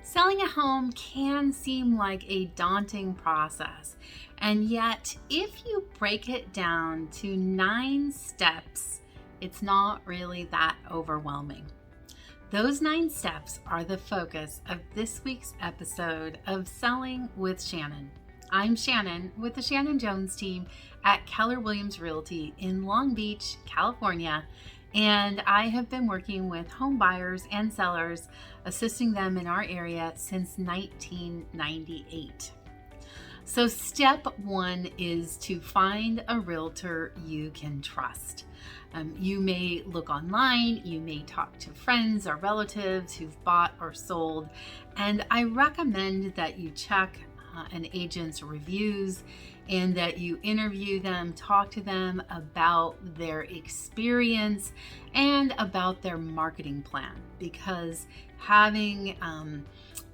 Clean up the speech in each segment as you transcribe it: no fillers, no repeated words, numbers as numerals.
Selling a home can seem like a daunting process, and yet, if you break it down to 9 steps, it's not really that overwhelming. Those 9 steps are the focus of this week's episode of Selling with Shannon. I'm Shannon with the Shannon Jones Team at Keller Williams Realty in Long Beach, California, and I have been working with home buyers and sellers, assisting them in our area since 1998. So step one is to find a realtor you can trust. You may look online, you may talk to friends or relatives who've bought or sold, and I recommend that you check an agent's reviews and that you interview them, talk to them about their experience and about their marketing plan, because having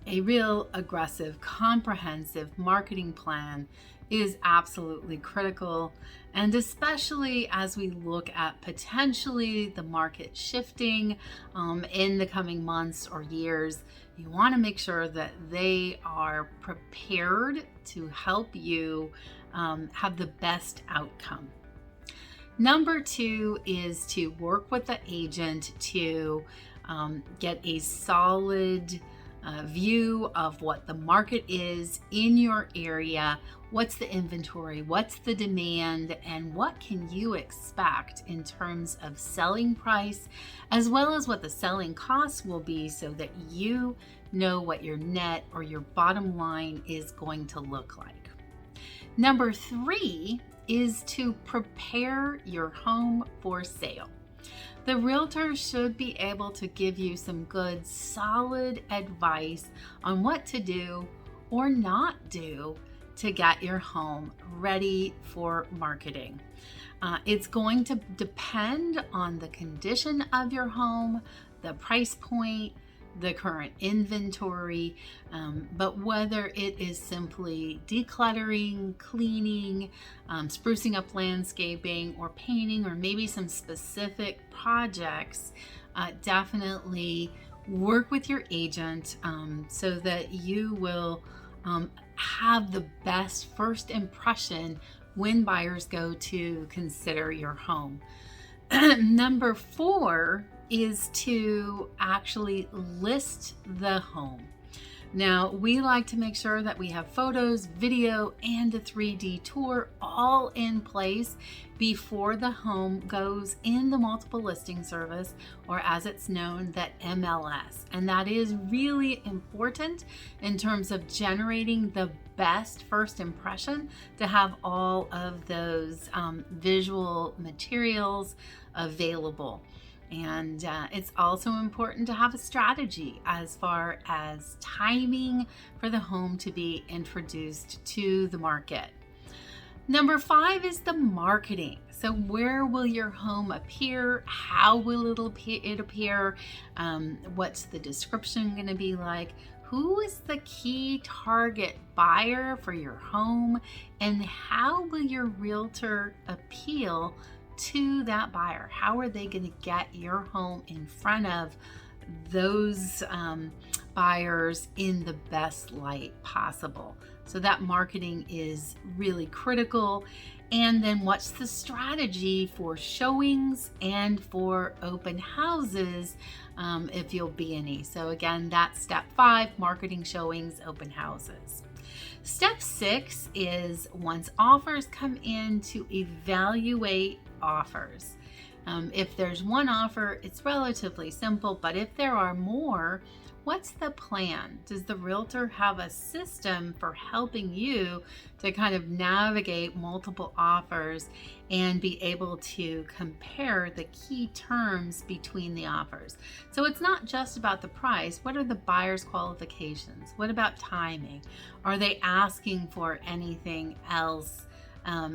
a real aggressive, comprehensive marketing plan is absolutely critical. And especially as we look at potentially the market shifting in the coming months or years, you want to make sure that they are prepared to help you have the best outcome. Number two is to work with the agent to get a solid view of what the market is in your area, what's the inventory, what's the demand, and what can you expect in terms of selling price, as well as what the selling costs will be, so that you know what your net or your bottom line is going to look like. Number three is to prepare your home for sale. The realtor should be able to give you some good, solid advice on what to do or not do to get your home ready for marketing. It's going to depend on the condition of your home, the price point, the current inventory, but whether it is simply decluttering, cleaning, sprucing up landscaping, or painting, or maybe some specific projects, definitely work with your agent so that you will have the best first impression when buyers go to consider your home. Number four is to actually list the home. Now, we like to make sure that we have photos, video, and a 3D tour all in place before the home goes in the multiple listing service, or as it's known, that MLS. And that is really important in terms of generating the best first impression, to have all of those visual materials available. And it's also important to have a strategy as far as timing for the home to be introduced to the market. Number five is the marketing. So where will your home appear? How will it appear? What's the description going to be like? Who is the key target buyer for your home? And how will your realtor appeal to that buyer? How are they going to get your home in front of those buyers in the best light possible? So that marketing is really critical. And then what's the strategy for showings and for open houses, if you'll be any? So again, that's step 5, marketing, showings, open houses. Step 6 is, once offers come in, to evaluate offers. If there's one offer, it's relatively simple, but if there are more, what's the plan? Does the realtor have a system for helping you to kind of navigate multiple offers and be able to compare the key terms between the offers? So it's not just about the price. What are the buyer's qualifications? What about timing? Are they asking for anything else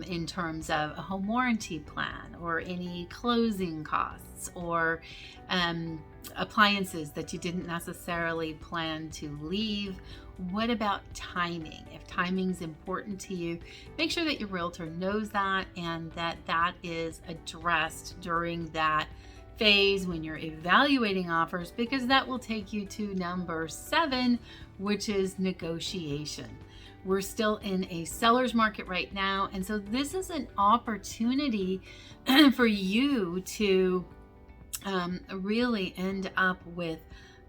in terms of a home warranty plan, or any closing costs, or appliances that you didn't necessarily plan to leave? What about timing? If timing's important to you, make sure that your realtor knows that and that that is addressed during that phase when you're evaluating offers, because that will take you to number 7, which is negotiation. We're still in a seller's market right now, and so this is an opportunity for you to really end up with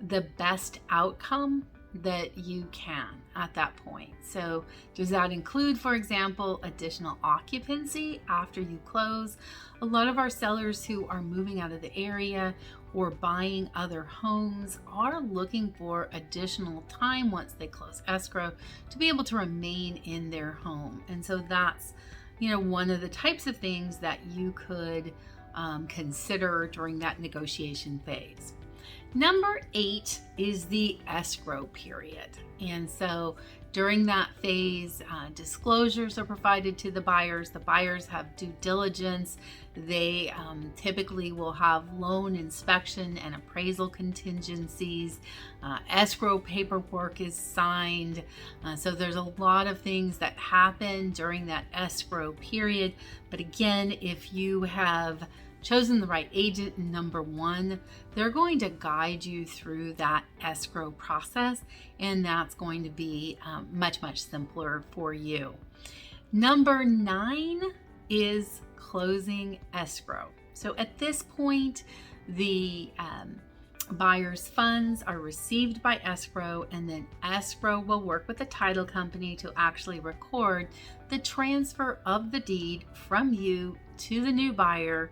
the best outcome that you can at that point. So does that include, for example, additional occupancy after you close? A lot of our sellers who are moving out of the area or buying other homes are looking for additional time once they close escrow to be able to remain in their home. And so that's, one of the types of things that you could consider during that negotiation phase. Number 8 is the escrow period. And so during that phase, disclosures are provided to the buyers. The buyers have due diligence. They typically will have loan inspection and appraisal contingencies. Escrow paperwork is signed. So there's a lot of things that happen during that escrow period. But again, if you have chosen the right agent, number 1, they're going to guide you through that escrow process, and that's going to be much simpler for you. Number 9 is closing escrow. So at this point, the buyer's funds are received by escrow, and then escrow will work with the title company to actually record the transfer of the deed from you to the new buyer.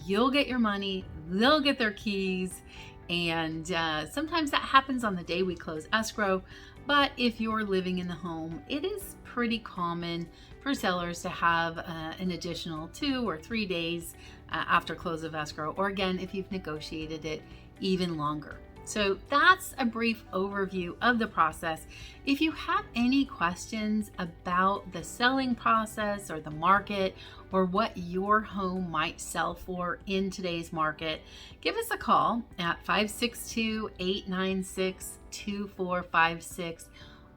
You'll get your money, they'll get their keys, and sometimes that happens on the day we close escrow. But if you're living in the home, it is pretty common for sellers to have an additional 2 or 3 days after close of escrow, or again, if you've negotiated it, even longer. So that's a brief overview of the process. If you have any questions about the selling process or the market or what your home might sell for in today's market, give us a call at 562-896-2456,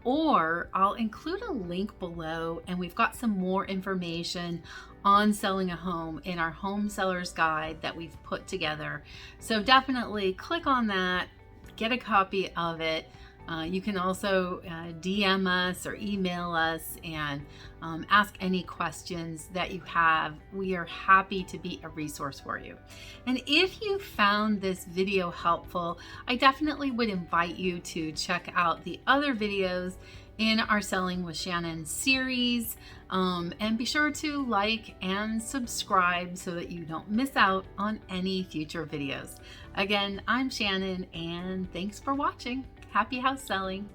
or I'll include a link below, and we've got some more information on selling a home in our home seller's guide that we've put together. So definitely click on that, get a copy of it. You can also DM us or email us and ask any questions that you have. We are happy to be a resource for you. And if you found this video helpful, I definitely would invite you to check out the other videos in our Selling with Shannon series, and be sure to like and subscribe so that you don't miss out on any future videos. Again, I'm Shannon, and thanks for watching. Happy house selling.